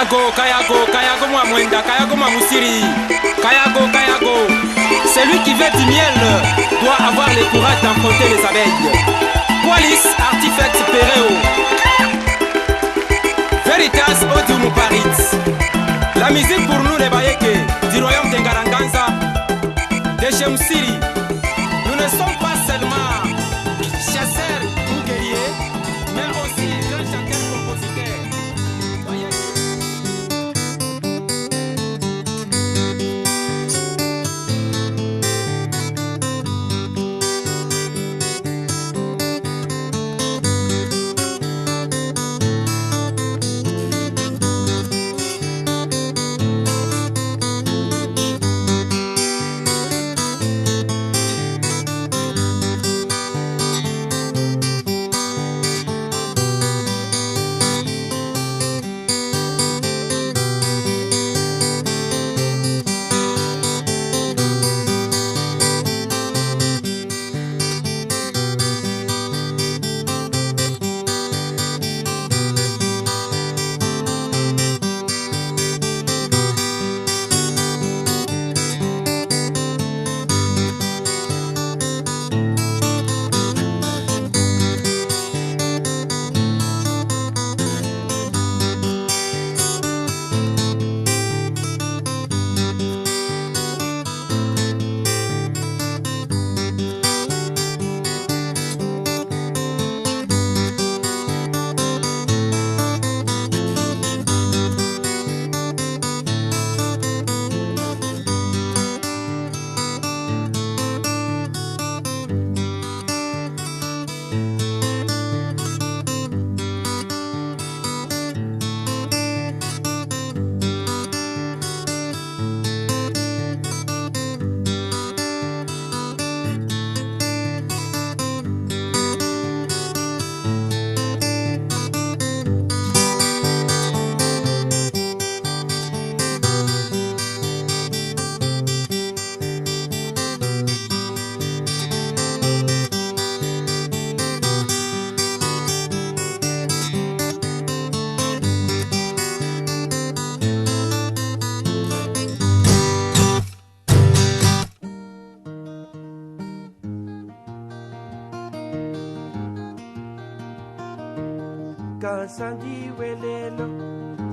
Kayago Mwamwenda, Kayago Mamusiri, Kayago. Celui qui veut du miel doit avoir le courage d'enfanter les abeilles. Wallis Artifact Pereo, Veritas Odium Paris. La musique pour nous les Bayeke, du royaume de Ngaranganza, de Chemsiri. Nous ne sommes pas seulement chasseurs ou guerriers, mais aussi grands chanteurs compositeurs.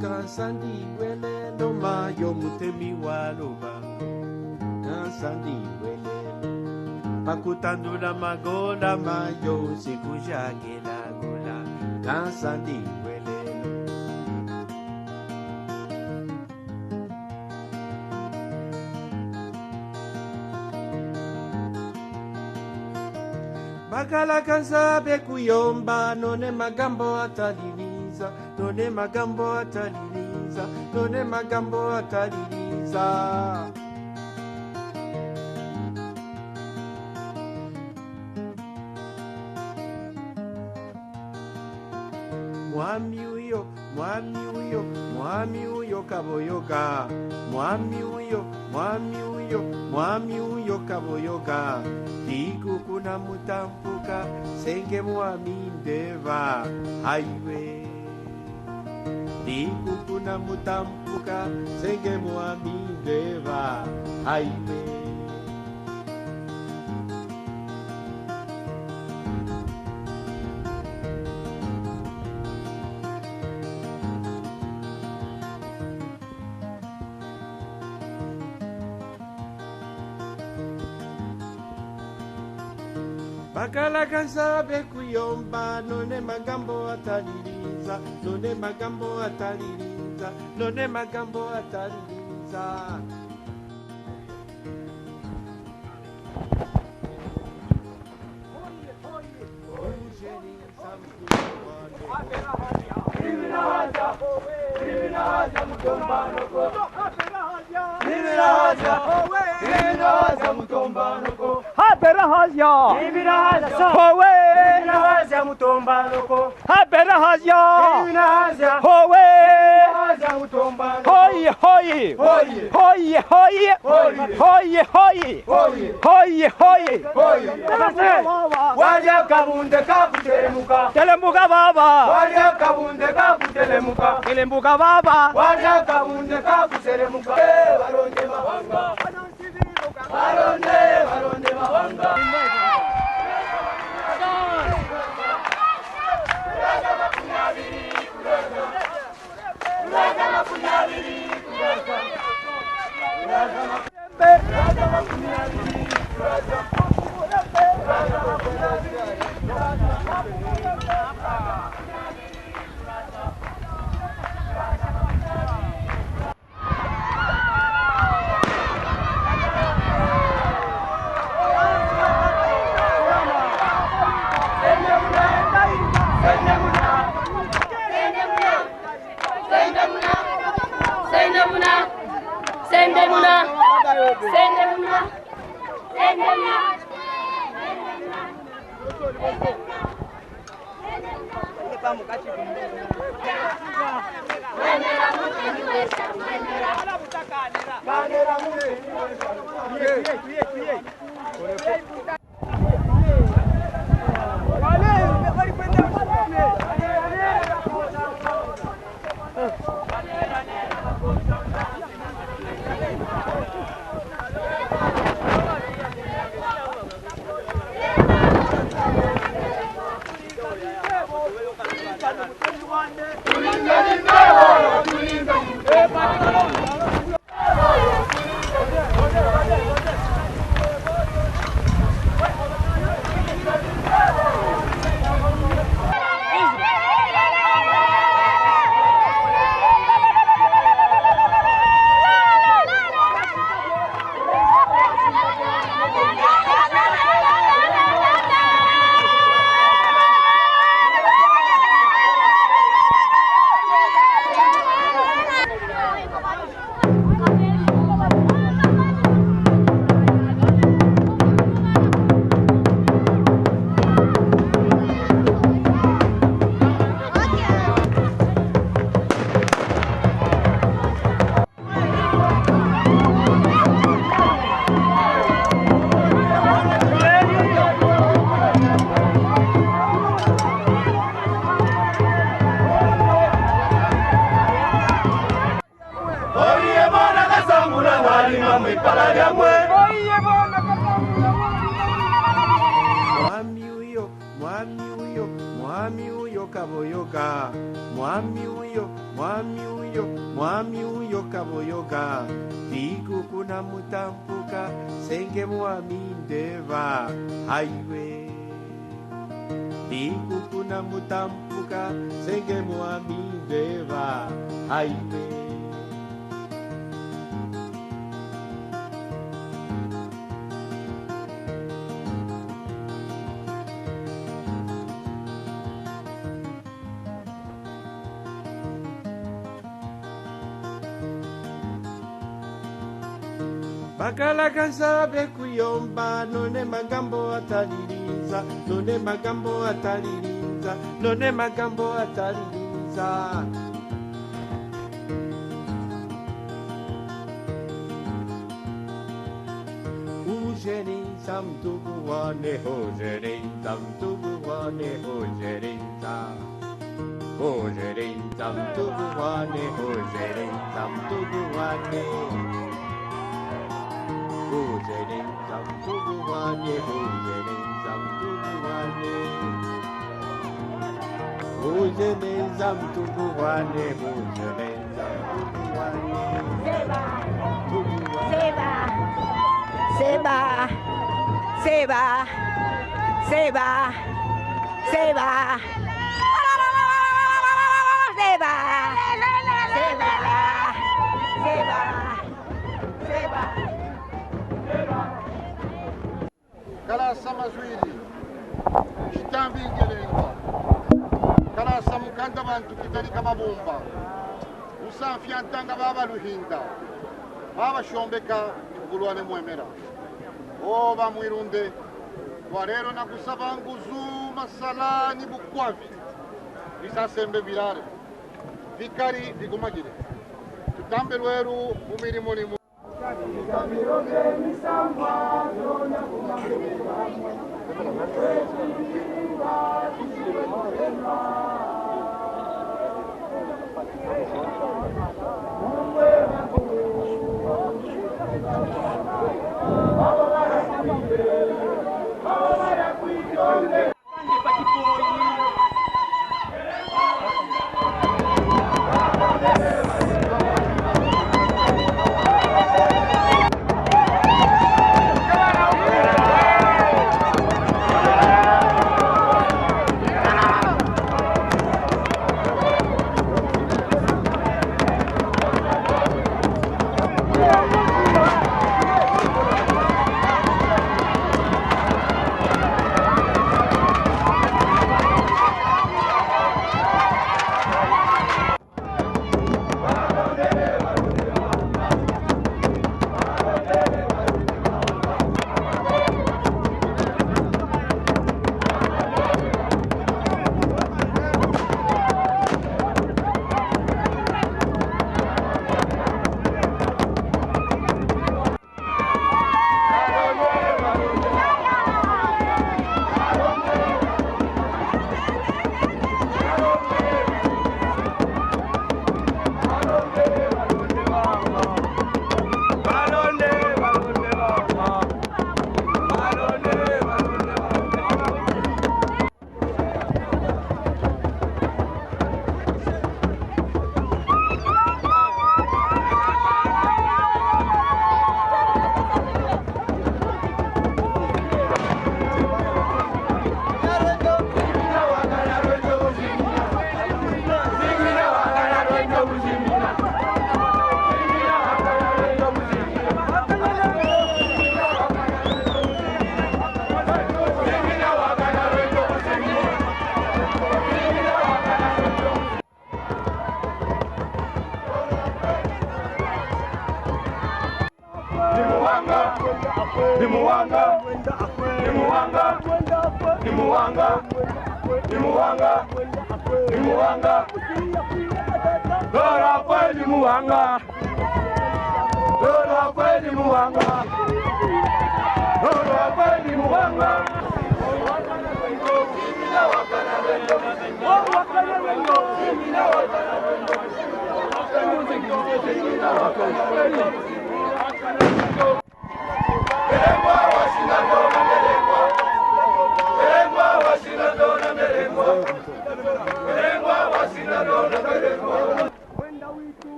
Kansandi welelo mayo mutemi walubango. Kansandi welelo pakutandula magola mayo sikujagela gola. Kansandi welelo Bakala kansa bekuyomba none magambo ataliliza. None magambo ataliliza, none magambo ataliliza. Mwami uyo kaboyoga. Mwami uyo kaboyoga. Tiku kuna mutampuka, senge mwami ndeva. Highway. Diku kuna mutampuka, senge mwami ndeva. Highway. Bakala kansa bekuyomba none magambo ataliliza. None magambo ataliliza. None magambo ataliliza. Hoye hoye. Hoye. Hoye hoye. Hoye. Hoye hoye. Hoye hoye. Waja kabunde kakutelemuka. Telemuka baba. Waja kabunde kakutelemuka. Telemuka baba. Waja kabunde kakutelemuka. Baronde mahanga. Baronde mahanga. Mwami uyo kaboyoga Diku kuna mutampuka Senge mwami ndeva Highway Diku kuna mutampuka Senge mwami ndeva Highway Bakala kansabe kuyomba none magambo ataliriza none magambo ataliriza none magambo ataliriza Ujerinza mtugu wane ujerinza mtugu wane ujerinza Ujerinza mtugu wane ujerinza mtugu wane Ujerinza mtugu wane, ujerinza mtugu wane. Ujerinza mtugu wane, ujerinza mtugu wane. Seba, Seba, Seba, Seba, Seba, Seba, Seba, Seba, Seba. Kalasa mazwiri shitambi ingelenga kalasa mukanda bantu kitalika mabumba usanfya ntanga baba luhinda baba shombeka igulwane mwemera oba mwirunde warero na kusaba nguzu masalani bukwavi bisasembe birare vikari vigumagire tutambe lweru mumiri mulimu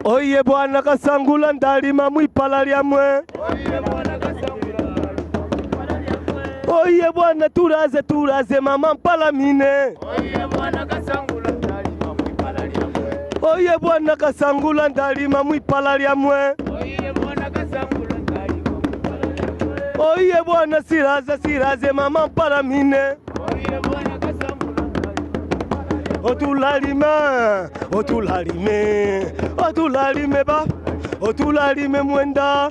Oye bwana Kasangula ndalima mwipala lyamwe. Oye bwana turaze mama mpalamine. Oye bwana Kasangula ndalima mwipala lyamwe. Oye bwana siraze mama mpalamine. Otulalime ba, otulalime mwenda,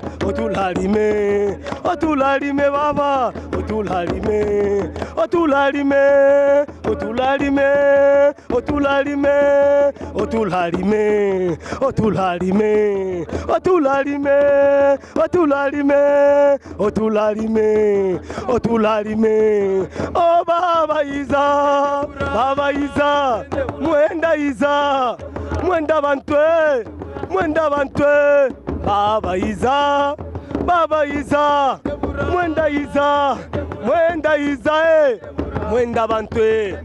otulalime baba, otulalime oh baba Iza mwenda Iza mwenda bantwe baba Iza mwenda Iza mwenda bantwe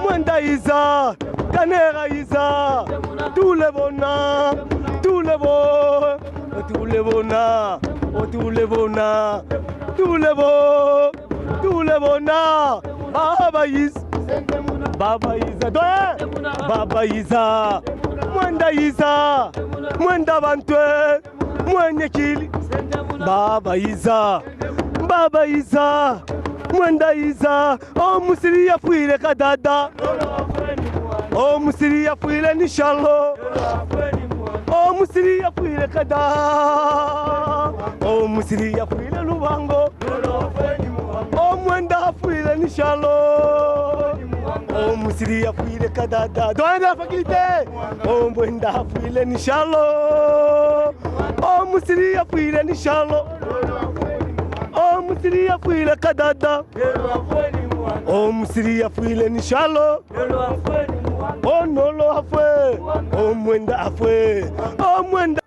mwenda Iza kanera Iza tous les bona Baba Yiza, Baba Yiza, doye, Baba Yiza, Mwenda Yiza, Mwenda Bantwe, Mwenye Kili, Baba Yiza, Baba Yiza, Mwenda Yiza, oh Musiri ya fuire kadada, oh Musiri ya fuire nishalo, oh Musiri ya fuire kada, oh Musiri ya fuire lubango, oh Mwenda fuire nishalo, oh Musiri ya fuire kadada, doye la faculté, oh Mwenda fuire nishalo, oh Musiri ya fuire nishalo, oh Musiri ya fuire kadada, oh Musiri ya fuire nishalo, oh Nolo afwe, oh Mwenda afwe, oh Mwenda.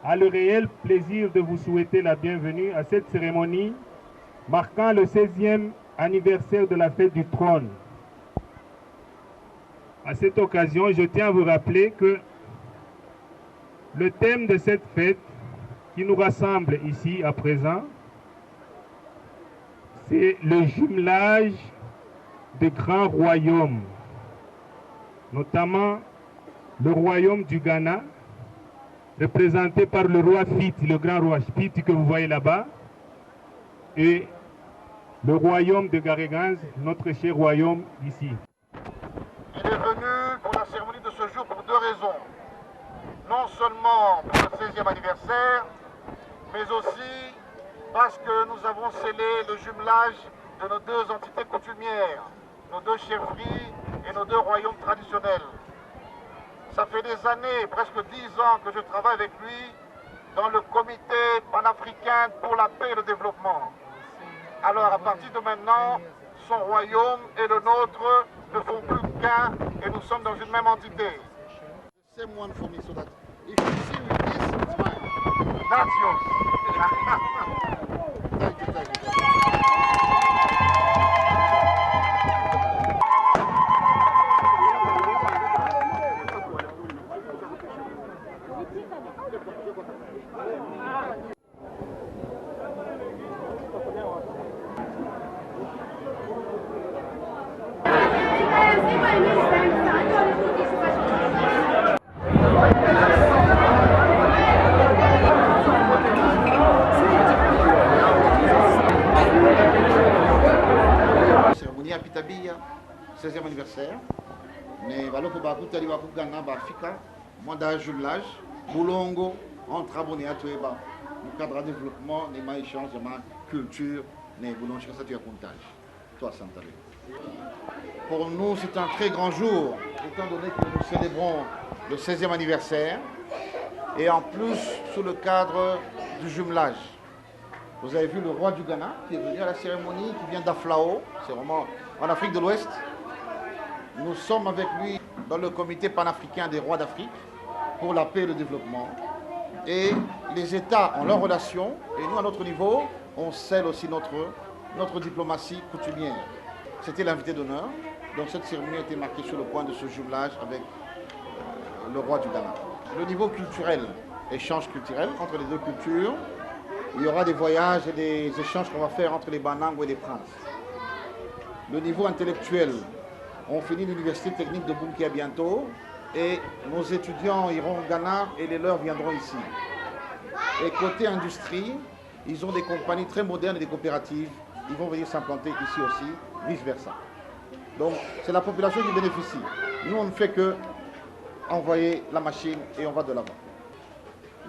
A le réel plaisir de vous souhaiter la bienvenue à cette cérémonie marquant le 16e anniversaire de la fête du trône. À cette occasion, je tiens à vous rappeler que le thème de cette fête qui nous rassemble ici à présent, c'est le jumelage de grands royaumes, notamment le royaume du Ghana, représenté par le roi Fiti, le grand roi Fiti que vous voyez là-bas, et le royaume de Garéganz, notre cher royaume d'ici. Il est venu pour la cérémonie de ce jour pour deux raisons. Non seulement pour le 16e anniversaire, mais aussi parce que nous avons scellé le jumelage de nos deux entités coutumières, nos deux chefferies et nos deux royaumes traditionnels. Ça fait des années, presque 10 ans que je travaille avec lui dans le comité panafricain pour la paix et le développement. Alors à partir de maintenant, son royaume et le nôtre ne font plus qu'un et nous sommes dans une même entité. The same one for me, so that if you see with this, it's mine. That's yours. Thank you, thank you. Cérémonie à Pitabia, 16e anniversaire. Ne valoko bakuta li bakugana bafika mwanda jumelage bulongo entre abonnés à tueba le cadre de développement ne ma échange ma culture ne boulongo ça tu as comptage toi Santale. Pour nous c'est un très grand jour étant donné que nous célébrons le 16e anniversaire et en plus sous le cadre du jumelage. Vous avez vu le roi du Ghana qui est venu à la cérémonie, qui vient d'Aflao, c'est vraiment en Afrique de l'Ouest. Nous sommes avec lui dans le comité panafricain des rois d'Afrique pour la paix et le développement. Et les États ont leurs relations et nous à notre niveau, on scelle aussi notre diplomatie coutumière. C'était l'invité d'honneur. Donc cette cérémonie a été marquée sur le point de ce jumelage avec le roi du Ghana. Le niveau culturel, échange culturel entre les deux cultures. Il y aura des voyages et des échanges qu'on va faire entre les Banango et les Princes. Le niveau intellectuel, on finit l'université technique de Bunkia bientôt et nos étudiants iront au Ghana et les leurs viendront ici. Et côté industrie, ils ont des compagnies très modernes et des coopératives. Ils vont venir s'implanter ici aussi, vice-versa. Donc c'est la population qui bénéficie. Nous, on ne fait que envoyer la machine et on va de l'avant.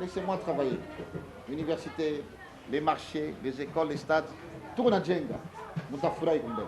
Laissez-moi travailler. L'université, les marchés, les écoles, les stades, tout na jenga. Mutafurahi kumbe.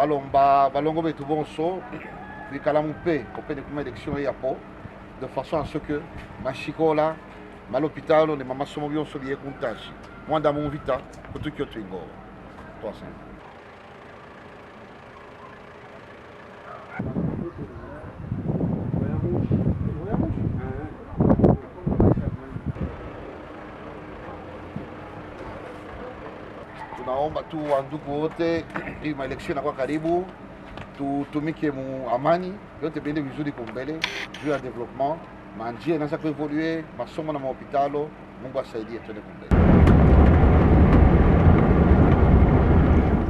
Alomba balongo betu bonso bikala mpe kopene kuma élection ya po de façon à ce que machikola malhôpital les mamas somo bionso lié contagie mwanda mon vita pour tout twingo 300 tunaomba tu wandugu wote hii maelection inakuwa karibu, tutumike mu amani, yote bende vizuri kumbele juu ya development, manjia inaanza kuevolue, masomo na mahopitalo, Mungu asaidie tuende kumbele.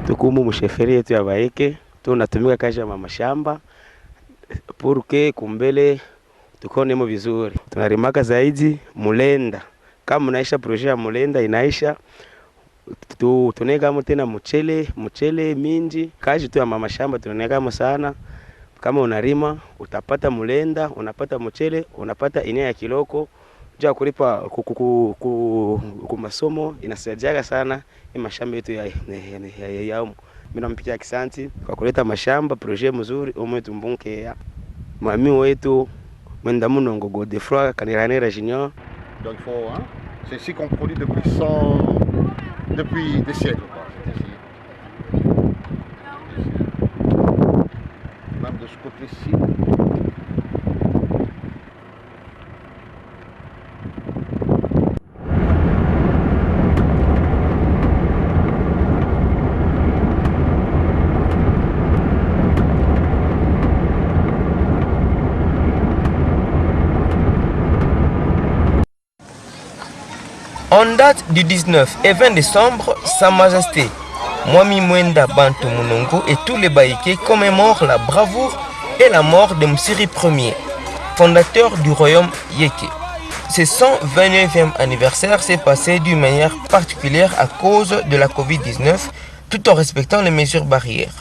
Tukumu msheferi yetu ya Baheke, tunatumika kazi ya mama shamba purke kumbele tukonemo vizuri. Tunarimaka zaidi mulenda. Kama unaisha projet ya mulenda inaisha, tunekamo tena mchele minji. Kazi tu ya mama shamba tunekamo sana. Kama unarima utapata mulenda, unapata mchele, unapata inia ya kiloko. Jua kulipa kumasomo inasaidia sana hii mashamba yetu ya mimi nampikia kisanti kwa kuleta mashamba projet mzuri umetumbunke ya mami wetu mwenda munongo Godefroy Kaniranera Junior. Donc faut hein, c'est ici qu'on produit depuis des siècles quoi. Même de ce côté-ci. En date du 19 et 20 décembre, Sa Majesté Mwami Mwenda Bantu Munongo et tous les Baheke commémorent la bravoure et la mort de Msiri Ier, fondateur du royaume Yeke. Ce 129e anniversaire s'est passé d'une manière particulière à cause de la Covid-19, tout en respectant les mesures barrières.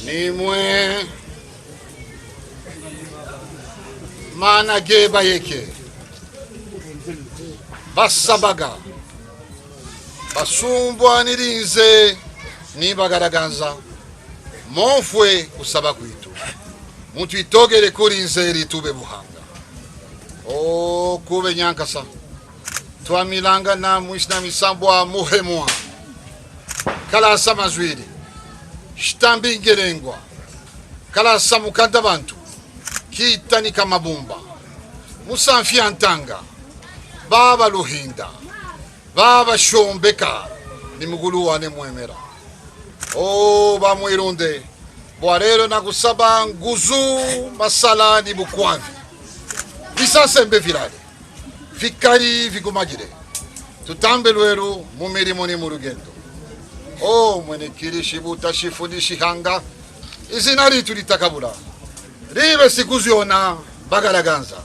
Nimwe mana ge Baheke basabaga basumbwa nirinze nibagaraganza monfwe kusaba kwitu mutwitogere kuri nzeri tube buhanga o kube nyankasa twamilanga na mwishna misambwa muhemwa kala samazwiri shitambi ngerengwa kala samukanda bantu kitani kamabumba musanfi antanga baba luhinda baba shombeka ni muguluwane mwemera o bamwirunde bwarero na kusaba nguzu masala ni bukwavi bisasembe virale vikari vigumagire tutambe lweru mu mirimo ni mu rugendo o mwenekiri shibuta shifudishi hanga izina ritu litakabura ribe sikuziona bagaraganza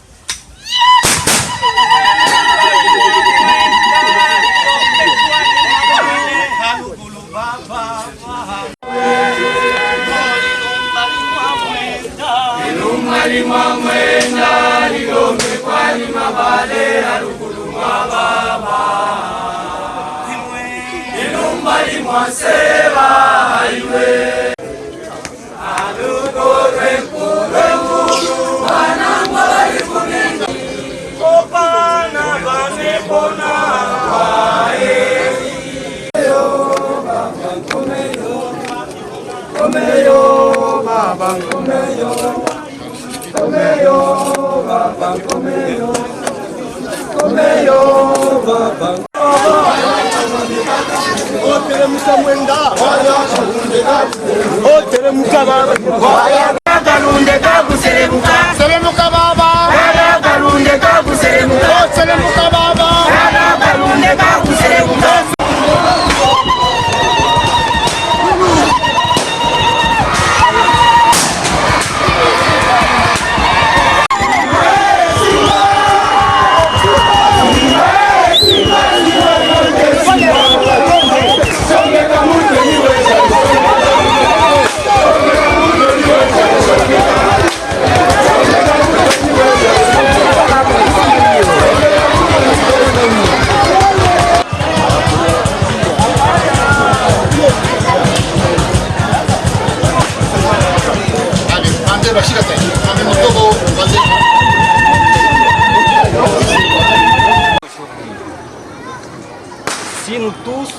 Si nous tous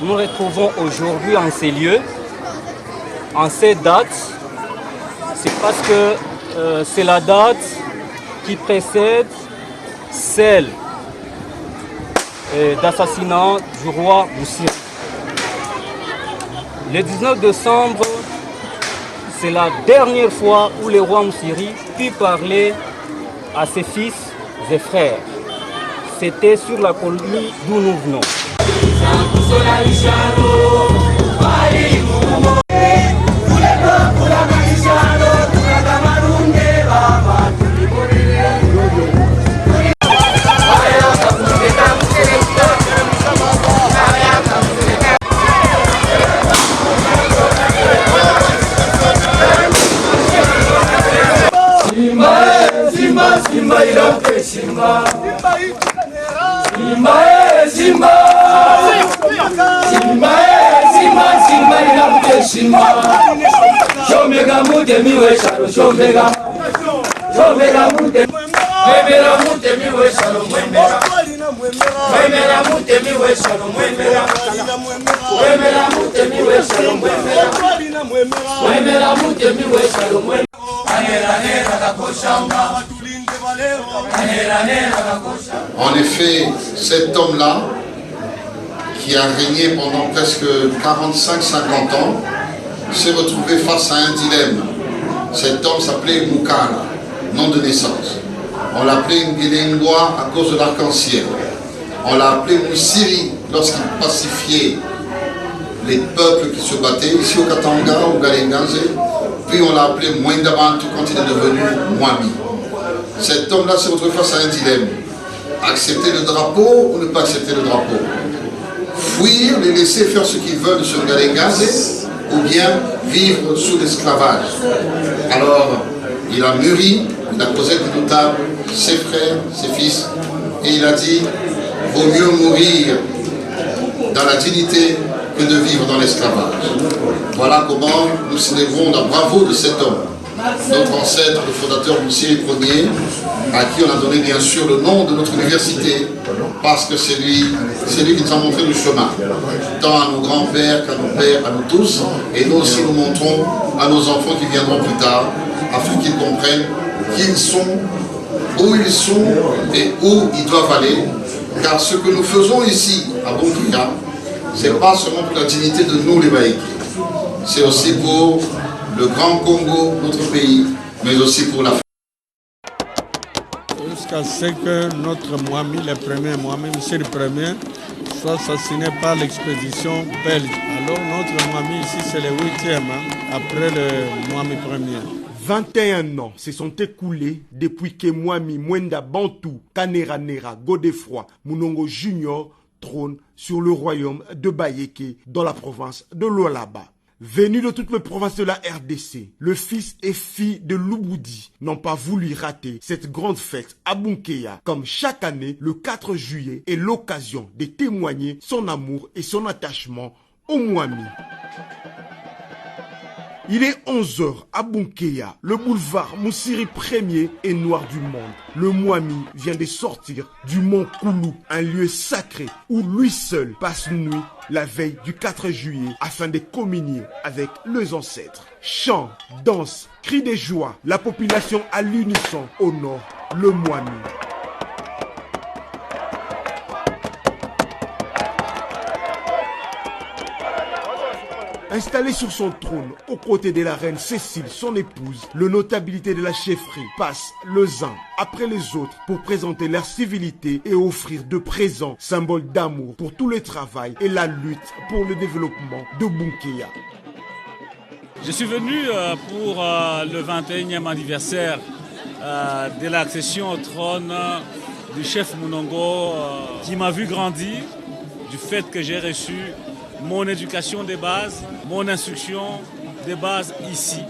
nous retrouvons aujourd'hui en ces lieux, en cette date, c'est parce que c'est la date qui précède celle d'assassinat du roi Moussiri. Le 19 décembre, c'est la dernière fois où le roi Moussiri put parler à ses fils et frères. C'était sur la colonie d'où nous venons. En effet, cet homme-là, qui a régné pendant presque 45-50 ans, s'est retrouvé face à un dilemme. Cet homme s'appelait Mukara, nom de naissance. On l'appelait Ngilengwa à cause de l'arc-en-ciel. On l'a appelé Moussiri lorsqu'il pacifiait les peuples qui se battaient, ici au Katanga, au Galenganze. Puis on l'a appelé Mwendabantu quand il est devenu Mwami. Cet homme-là s'est retrouvé face à un dilemme. Accepter le drapeau ou ne pas accepter le drapeau. Fuir, les laisser faire ce qu'ils veulent sur Galenganze, ou bien vivre sous l'esclavage. Alors, il a mûri, il a posé des notables, ses frères, ses fils, et il a dit, vaut mieux mourir dans la dignité que de vivre dans l'esclavage. Voilà comment nous célébrons la bravoure de cet homme. notre ancêtre, le fondateur Moussiri Ier, à qui on a donné bien sûr le nom de notre université, parce que c'est lui qui nous a montré le chemin, tant à nos grands-pères qu'à nos pères, à nous tous, et nous aussi nous montrons à nos enfants qui viendront plus tard, afin qu'ils comprennent qui ils sont, où ils sont et où ils doivent aller, car ce que nous faisons ici à Bunkiya, ce n'est pas seulement pour la dignité de nous les Baïkés, c'est aussi pour le Grand Congo, notre pays, mais aussi pour la jusqu'à ce que notre Mwami, le premier Mwami, monsieur le premier, soit assassiné par l'expédition belge. Alors notre Mwami ici c'est le 8e, après le Mwami premier. 21 ans se sont écoulés depuis que Mwami Mwenda Bantou Kaneranera Godefroy Munongo Junior trône sur le royaume de Bayeke dans la province de Lualaba. Venu de toutes les provinces de la RDC, le fils et fille de Lubudi n'ont pas voulu rater cette grande fête à Bunkiya. Comme chaque année, le 4 juillet est l'occasion de témoigner son amour et son attachement au Mwami. Il est 11h à Bunkiya. Le boulevard Moussiri Ier est noir du monde. Le Mwami vient de sortir du mont Koulou, un lieu sacré où lui seul passe une nuit la veille du 4 juillet afin de communier avec les ancêtres. Chants, danses, cris de joie, la population à l'unisson honore le Mwami. Installé sur son trône, aux côtés de la reine Cécile, son épouse, le notabilité de la chefferie passe les uns après les autres pour présenter leur civilité et offrir de présents, symboles d'amour pour tout le travail et la lutte pour le développement de Bunkiya. Je suis venu pour le 21e anniversaire de l'accession au trône du chef Munongo qui m'a vu grandir, du fait que j'ai reçu mon éducation de base, mon instruction de base ici.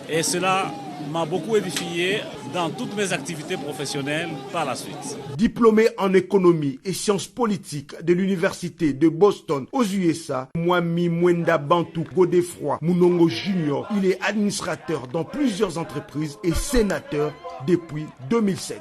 Et cela m'a beaucoup édifié dans toutes mes activités professionnelles par la suite. Diplômé en économie et sciences politiques de l'université de Boston aux USA, Mwami Mwenda Bantou Godefroy Munongo Junior, il est administrateur dans plusieurs entreprises et sénateur depuis 2007.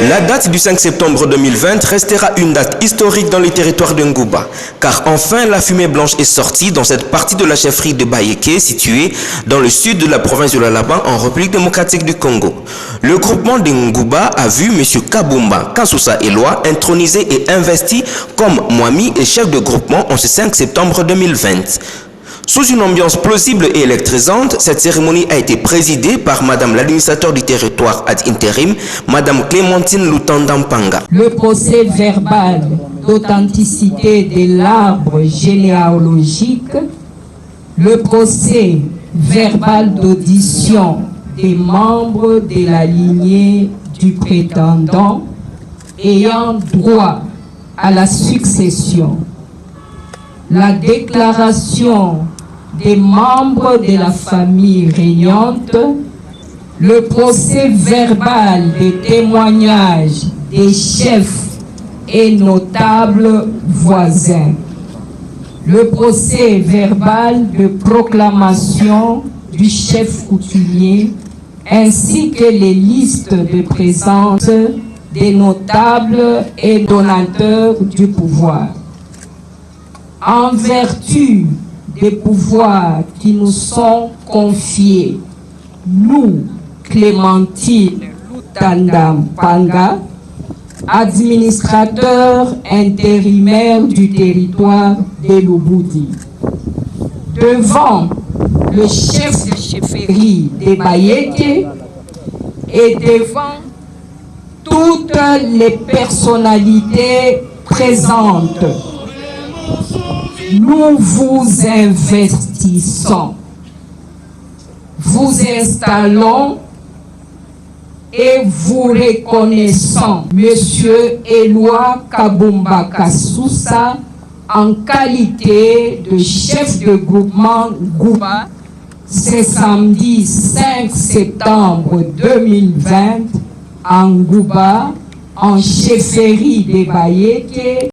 La date du 5 septembre 2020 restera une date historique dans les territoires de Ngouba, car enfin la fumée blanche est sortie dans cette partie de la chefferie de Bayeke, située dans le sud de la province de Lualaba en République démocratique du Congo. Le groupement de Ngouba a vu M. Kabumba Kansusa Eloi intronisé et investi comme Mwami et chef de groupement en ce 5 septembre 2020. Sous une ambiance plausible et électrisante, cette cérémonie a été présidée par Madame l'administrateur du territoire ad intérim, Madame Clémentine Lutandampanga. Le procès verbal d'authenticité de l'arbre généalogique, le procès verbal d'audition des membres de la lignée du prétendant ayant droit à la succession, la déclaration des membres de la famille régnante, le procès verbal des témoignages des chefs et notables voisins, le procès verbal de proclamation du chef coutumier, ainsi que les listes de présence des notables et donateurs du pouvoir. En vertu des pouvoirs qui nous sont confiés, nous, Clémentine Lutandampanga, administrateur intérimaire du territoire de Lubudi, devant le chef de chefferie de Bayeke et devant toutes les personnalités présentes, nous vous investissons, vous installons et vous reconnaissant Monsieur Éloi Kabumba Kasousa en qualité de chef de groupement Ngouba, c'est samedi 5 septembre 2020 en Ngouba, en chefferie de Bayeke.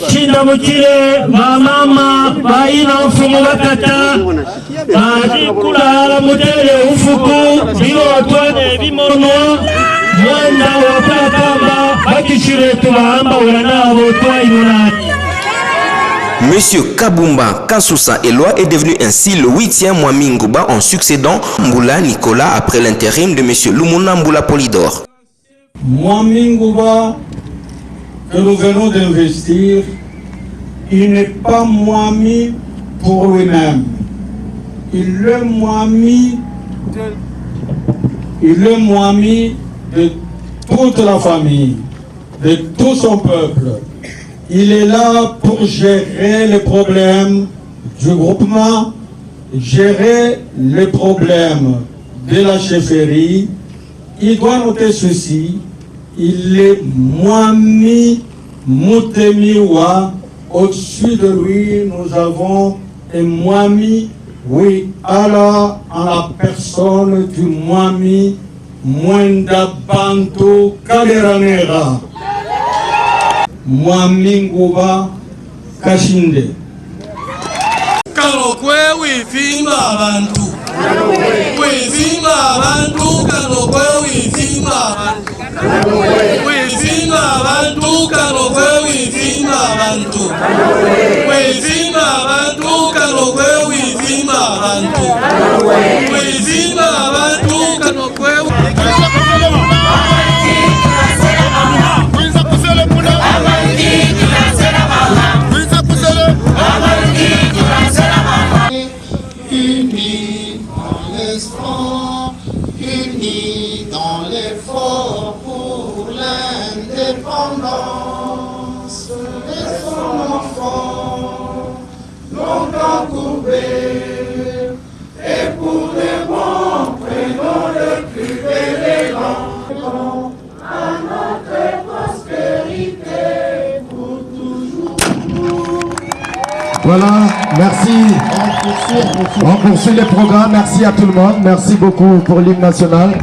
Shinda mukire bamama bayina mfumu bakata bazi kulala mutere ufuku birotwane bimonwa mwenda wapakamba bakishire tubahamba uranabo twayunani. Monsieur Kabumba Kasousa Éloi est devenu ainsi le 8e Mwami Ngouba en succédant Mboula Nicolas après l'intérim de Monsieur Lumuna Mboula Polydor. Mwami Ngouba que nous venons d'investir, il n'est pas Mwami pour lui-même. Il est Mwami de toute la famille, de tout son peuple. Il est là pour gérer les problèmes du groupement, gérer les problèmes de la chefferie. Il doit noter ceci. Il est Mwami Moutemiwa. Au-dessus de lui, nous avons un Mwami Allah en la personne du Mwami Mwenda Bantu Kaleranera. Mwami Ngouba Kashinde. Kalokwe wifimba abantu. Wifimba abantu, kalokwe wifimba abantu. Wifimba abantu, kalokwe wifimba abantu. Wifimba abantu, kalokwe wifimba abantu. Wifimba abantu, kalokwe unis dans l'espoir, unis dans l'effort pour l'indépendance de son enfant, longtemps courbé, et pour les bons, prenons le plus bel élan à notre prospérité pour toujours. Voilà, merci. On poursuit le programme. Merci à tout le monde. Merci beaucoup pour l'hymne national.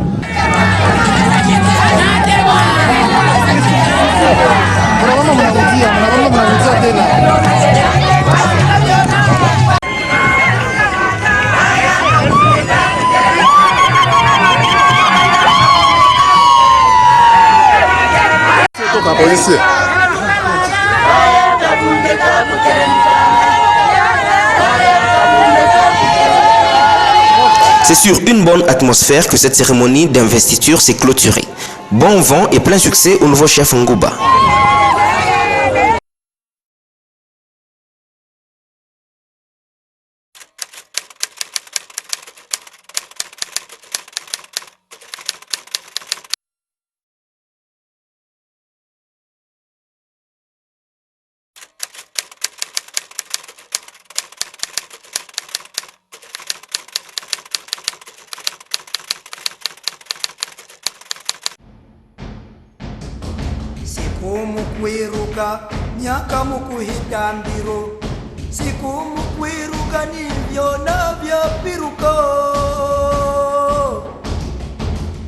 C'est sur une bonne atmosphère que cette cérémonie d'investiture s'est clôturée. Bon vent et plein succès au nouveau chef Ngouba. Siku mukwiruka myaka mukuhitambiro, siku mukwiruka nivyo navyo piruko.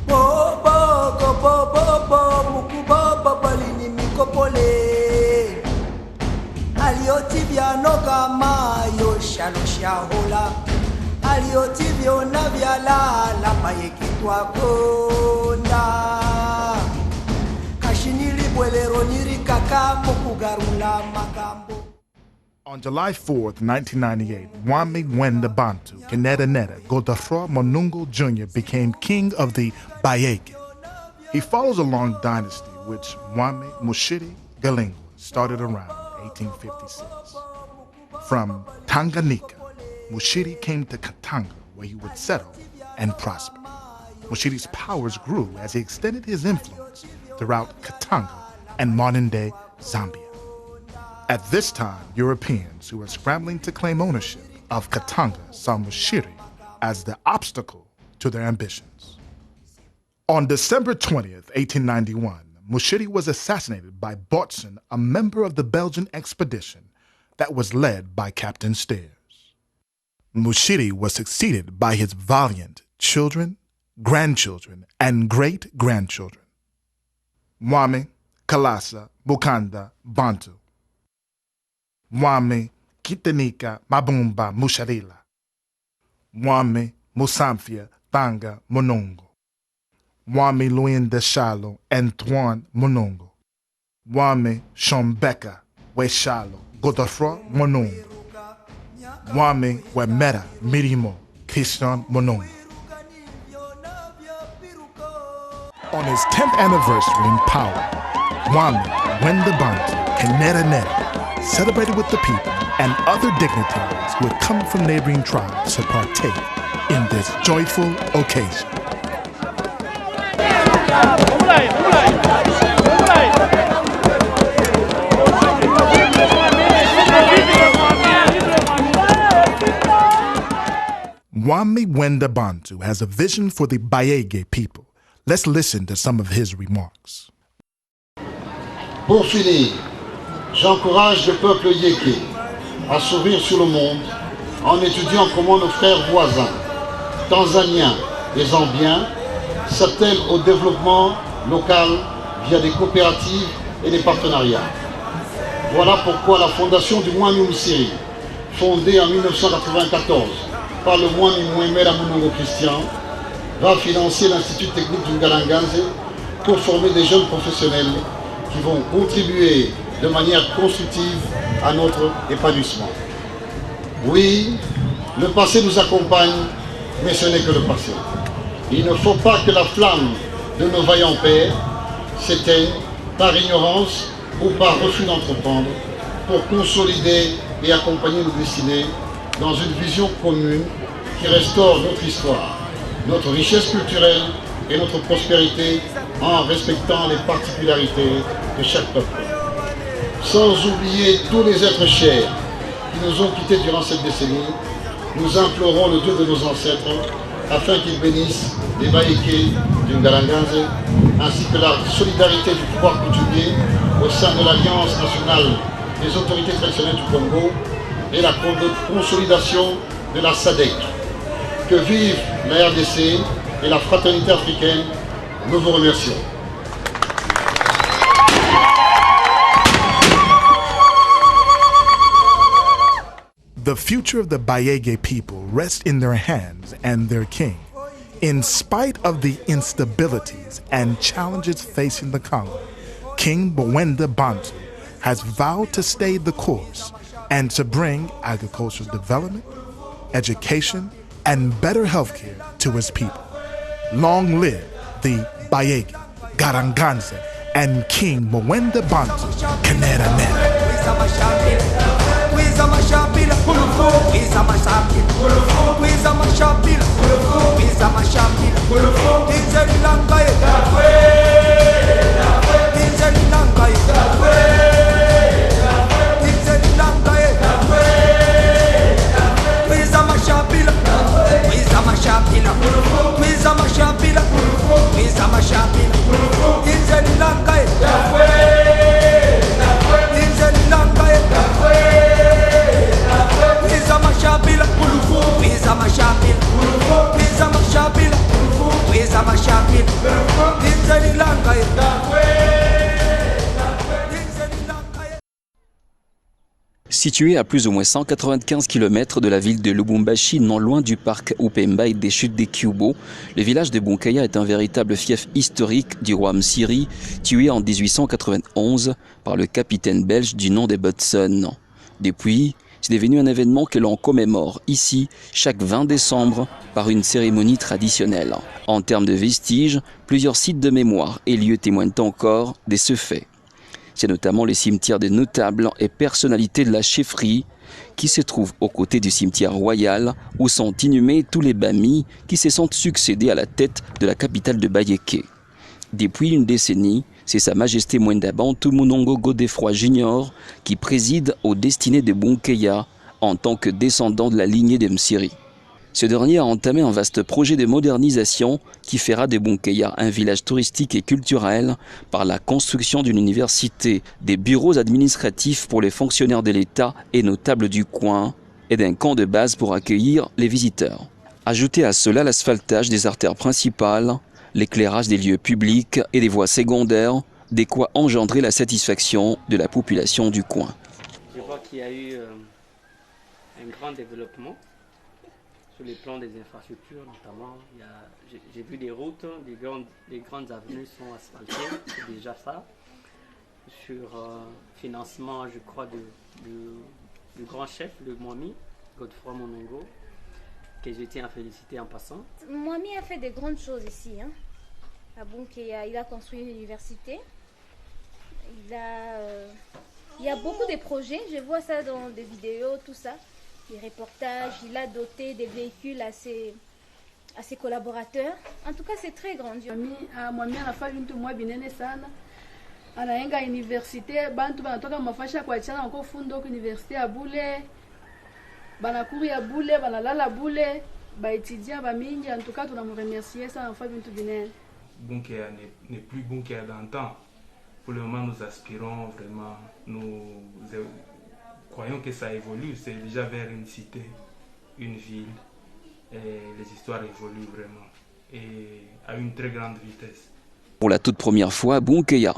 Bobo gobo vyanoga mayo shalo shahola alioti vyona vyalala mayekitwa konda kashinili bwelero niri kaka mokugarula magambo. On July 4th, 1998, Mwami Mwenda Bantu Kennedy Godefroid Monungo Jr. became king of the Bayeke. He follows a long dynasty which Mwami Mushiri Galingwa started around 1856. From Tanganyika, Mushiri came to Katanga, where he would settle and prosper. Mushiri's powers grew as he extended his influence throughout Katanga and modern-day Zambia. At this time, Europeans who were scrambling to claim ownership of Katanga saw Mushiri as the obstacle to their ambitions. On December 20th, 1891, Mushiri was assassinated by Bautzen, a member of the Belgian expedition that was led by Captain Stairs. Mushiri was succeeded by his valiant children, grandchildren, and great-grandchildren. Mwami Kalasa Bukanda Bantu, Mwami Kitanika Mabumba Musharila, Mwami Musamfia Tanga Monongo, Mwami Luinda Shalo Antoine Monongo, Mwami Shombeka Weshalo Godefroid Monongo, Mwami Wemera Mirimo Christian Monongo. On his 10th anniversary in power, Mwami Mwenda Bantu Kennedy celebrated with the people and other dignitaries who had come from neighboring tribes to partake in this joyful occasion. Mwami Mwenda Bantu has a vision for the Bayege people. Let's listen to some of his remarks. Pour finir, j'encourage le peuple yéké à s'ouvrir sur le monde en étudiant comment nos frères voisins, tanzaniens et zambiens, s'attellent au développement local via des coopératives et des partenariats. Voilà pourquoi la fondation du Mwami Musiri, fondée en 1994 par le Mwami Mwemera Monongo Christian, va financer l'Institut technique du Ngalanganze pour former des jeunes professionnels qui vont contribuer de manière constructive à notre épanouissement. Oui, le passé nous accompagne, mais ce n'est que le passé. Il ne faut pas que la flamme de nos vaillants pères s'éteigne par ignorance ou par refus d'entreprendre pour consolider et accompagner nos destinées dans une vision commune qui restaure notre histoire, notre richesse culturelle et notre prospérité en respectant les particularités de chaque peuple. Sans oublier tous les êtres chers qui nous ont quittés durant cette décennie, nous implorons le Dieu de nos ancêtres afin qu'il bénisse les Bayeke du Ngalanganze ainsi que la solidarité du pouvoir coutumier au sein de l'Alliance nationale des autorités traditionnelles du Congo et la consolidation de la SADC. Que vive la RDC et la fraternité africaine. Nous vous remercions. The future of the Bayege people rests in their hands and their king. In spite of the instabilities and challenges facing the Congo, King Mwenda Bantu has vowed to stay the course and to bring agricultural development, education, and better healthcare to his people. Long live the Bayege, Garanganze, and King Mwenda Bantu Kennedy. Kwiza mashapila, kwiza mashapila, kwiza mashapila, kwiza mashapila, tinzeli langaye, tinzeli langaye, tinzeli langaye, kwiza mashapila, kwiza mashapila, kwiza mashapila, kwiza mashapila, tinzeli langaye, tinzeli langaye. Situé à plus ou moins 195 km de la ville de Lubumbashi, non loin du parc Upemba et des chutes des Kyubo, le village de Bunkaya est un véritable fief historique du roi Msiri, tué en 1891 par le capitaine belge du nom de Butson. Depuis, c'est devenu un événement que l'on commémore ici chaque 20 décembre par une cérémonie traditionnelle. En termes de vestiges, plusieurs sites de mémoire et lieux témoignent encore de ce fait. C'est notamment les cimetières des notables et personnalités de la chefferie qui se trouvent aux côtés du cimetière royal où sont inhumés tous les Bami qui se sont succédés à la tête de la capitale de Bayeke. Depuis une décennie, c'est Sa Majesté Mwenda Bantu Munongo Godefroy Junior qui préside aux destinées de Bunkeya en tant que descendant de la lignée de Msiri. Ce dernier a entamé un vaste projet de modernisation qui fera de Bunkeya un village touristique et culturel par la construction d'une université, des bureaux administratifs pour les fonctionnaires de l'État et notables du coin et d'un camp de base pour accueillir les visiteurs. Ajoutez à cela l'asphaltage des artères principales, l'éclairage des lieux publics et des voies secondaires, de quoi engendrer la satisfaction de la population du coin. Je vois qu'il y a eu un grand développement sur les plans des infrastructures, notamment. J'ai vu des routes, des grandes avenues sont asphaltées, c'est déjà ça. Sur financement, je crois, du grand chef, le Mwami, Godefroy Munongo, que je tiens à féliciter en passant. Mwami a fait de grandes choses ici, hein. À Bunkeya, il a construit une université. Il y a beaucoup de projets, je vois ça dans des vidéos, tout ça. Des reportages, il a doté des véhicules à ses collaborateurs. En tout cas, c'est très grandiose. Mwami anafanya vitu mwa binene sana. Anaenga universite, bantu banatoka mafasha kwa chana wako fundo kwa universite ya Bule. Banakuri ya Bule, banalala Bule, baétudiants bamingi. En tout cas, tunamremercier ça anafanya vitu binene. Bunkeya n'est plus Bunkeya d'antan. Pour le moment, nous aspirons vraiment, nous croyons que ça évolue, c'est déjà vers une cité, une ville, et les histoires évoluent vraiment, et à une très grande vitesse. Pour la toute première fois, Bunkeya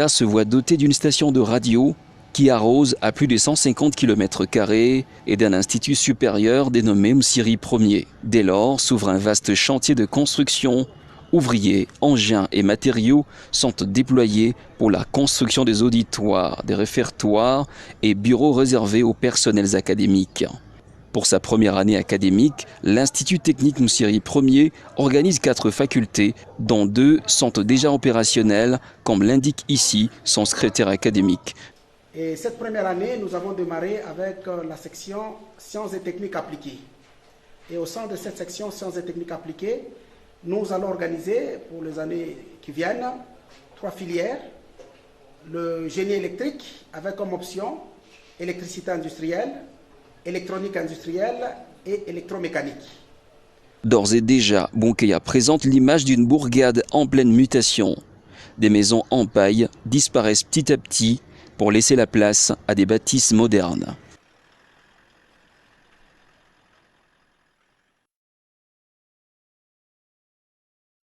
se voit doté d'une station de radio qui arrose à plus de 150 km² et d'un institut supérieur dénommé Msiri Ier. Dès lors, s'ouvre un vaste chantier de construction. Ouvriers, engins et matériaux sont déployés pour la construction des auditoires, des réfectoires et bureaux réservés aux personnels académiques. Pour sa première année académique, l'Institut technique Msiri Ier organise 4 facultés, dont 2 sont déjà opérationnelles, comme l'indique ici son secrétaire académique. Et cette première année, nous avons démarré avec la section sciences et techniques appliquées. Et au sein de cette section sciences et techniques appliquées, nous allons organiser pour les années qui viennent 3 filières. Le génie électrique avec comme option électricité industrielle, électronique industrielle et électromécanique. D'ores et déjà, Bunkeya présente l'image d'une bourgade en pleine mutation. Des maisons en paille disparaissent petit à petit pour laisser la place à des bâtisses modernes.